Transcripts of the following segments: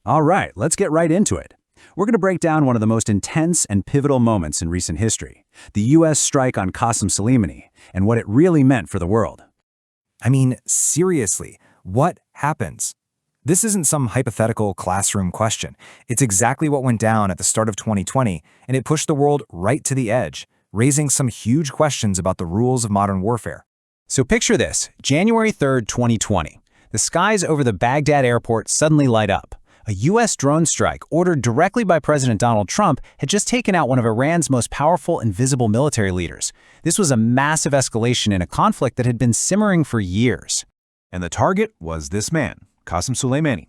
All right, let's get right into it. We're going to break down one of the most intense and pivotal moments in recent history, the U.S. strike on Qasem Soleimani, and what it really meant for the world. I mean, seriously, what happens? This isn't some hypothetical classroom question. It's exactly what went down at the start of 2020, and it pushed the world right to the edge, raising some huge questions about the rules of modern warfare. So picture this, January 3rd, 2020. The skies over the Baghdad airport suddenly light up. A U.S. drone strike ordered directly by President Donald Trump had just taken out one of Iran's most powerful and visible military leaders. This was a massive escalation in a conflict that had been simmering for years. And the target was this man, Qasem Soleimani.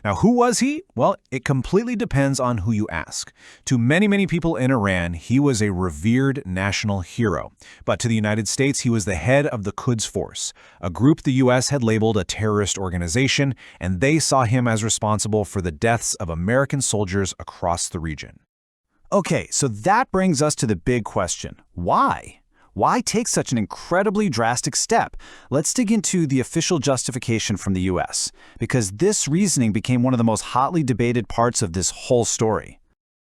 Now, who was he? Well, it completely depends on who you ask. To many people in Iran, he was a revered national hero. But to the United States, he was the head of the Quds Force, a group the U.S. had labeled a terrorist organization, and they saw him as responsible for the deaths of American soldiers across the region. Okay, so that brings us to the big question. Why? Why take such an incredibly drastic step? Let's dig into the official justification from the U.S., because this reasoning became one of the most hotly debated parts of this whole story.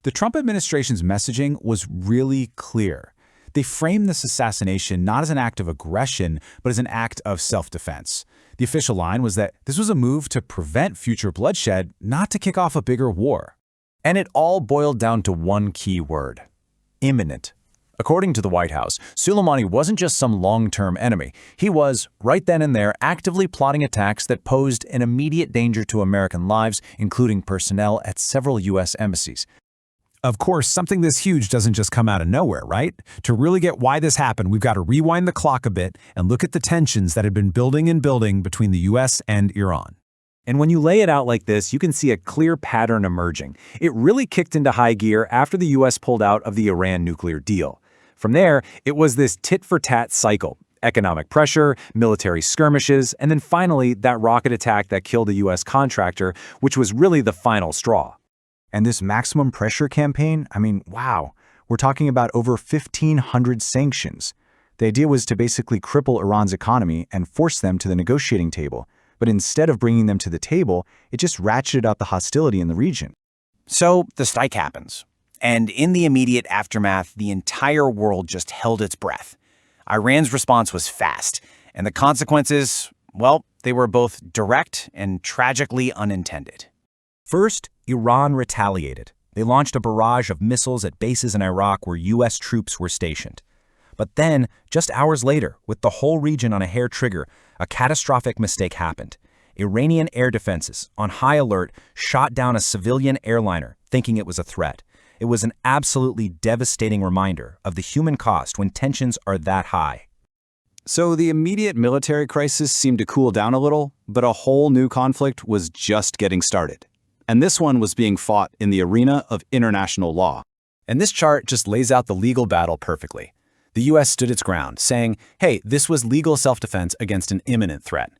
The Trump administration's messaging was really clear. They framed this assassination not as an act of aggression, but as an act of self-defense. The official line was that this was a move to prevent future bloodshed, not to kick off a bigger war. And it all boiled down to one key word: imminent. According to the White House, Soleimani wasn't just some long-term enemy. He was, right then and there, actively plotting attacks that posed an immediate danger to American lives, including personnel at several U.S. embassies. Of course, something this huge doesn't just come out of nowhere, right? To really get why this happened, we've got to rewind the clock a bit and look at the tensions that had been building and building between the U.S. and Iran. And when you lay it out like this, you can see a clear pattern emerging. It really kicked into high gear after the U.S. pulled out of the Iran nuclear deal. From there, it was this tit-for-tat cycle: economic pressure, military skirmishes, and then finally that rocket attack that killed a U.S. contractor, which was really the final straw. And this maximum pressure campaign, I mean, wow, we're talking about over 1,500 sanctions. The idea was to basically cripple Iran's economy and force them to the negotiating table. But instead of bringing them to the table, it just ratcheted up the hostility in the region. So the strike happens. And in the immediate aftermath, the entire world just held its breath. Iran's response was fast, and the consequences, well, they were both direct and tragically unintended. First, Iran retaliated. They launched a barrage of missiles at bases in Iraq where U.S. troops were stationed. But then, just hours later, with the whole region on a hair trigger, a catastrophic mistake happened. Iranian air defenses, on high alert, shot down a civilian airliner, thinking it was a threat. It was an absolutely devastating reminder of the human cost when tensions are that high. So the immediate military crisis seemed to cool down a little, but a whole new conflict was just getting started. And this one was being fought in the arena of international law. And this chart just lays out the legal battle perfectly. The U.S. stood its ground, saying, hey, this was legal self-defense against an imminent threat.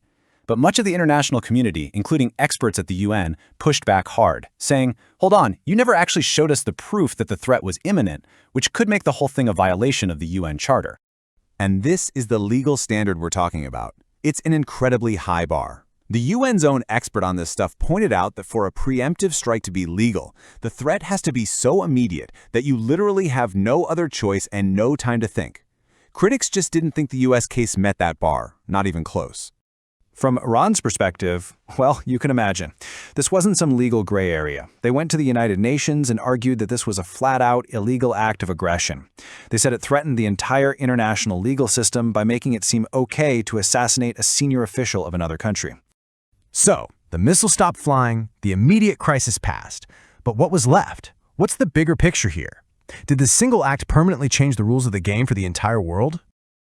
But much of the international community, including experts at the UN, pushed back hard, saying, hold on, you never actually showed us the proof that the threat was imminent, which could make the whole thing a violation of the UN Charter. And this is the legal standard we're talking about. It's an incredibly high bar. The UN's own expert on this stuff pointed out that for a preemptive strike to be legal, the threat has to be so immediate that you literally have no other choice and no time to think. Critics just didn't think the US case met that bar, not even close. From Iran's perspective, well, you can imagine. This wasn't some legal gray area. They went to the United Nations and argued that this was a flat-out illegal act of aggression. They said it threatened the entire international legal system by making it seem okay to assassinate a senior official of another country. So, the missile stopped flying, the immediate crisis passed. But what was left? What's the bigger picture here? Did this single act permanently change the rules of the game for the entire world?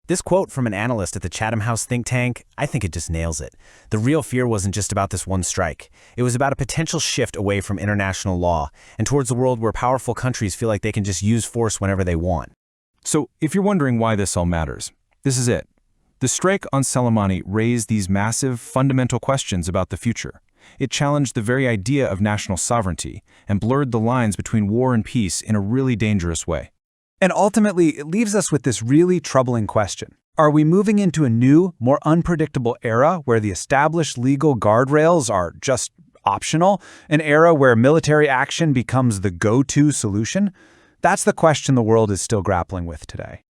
This quote from an analyst at the Chatham House think tank, I think it just nails it. The real fear wasn't just about this one strike. It was about a potential shift away from international law and towards a world where powerful countries feel like they can just use force whenever they want. So, if you're wondering why this all matters, this is it. The strike on Soleimani raised these massive, fundamental questions about the future. It challenged the very idea of national sovereignty and blurred the lines between war and peace in a really dangerous way. And ultimately, it leaves us with this really troubling question. Are we moving into a new, more unpredictable era where the established legal guardrails are just optional, an era where military action becomes the go-to solution? That's the question the world is still grappling with today.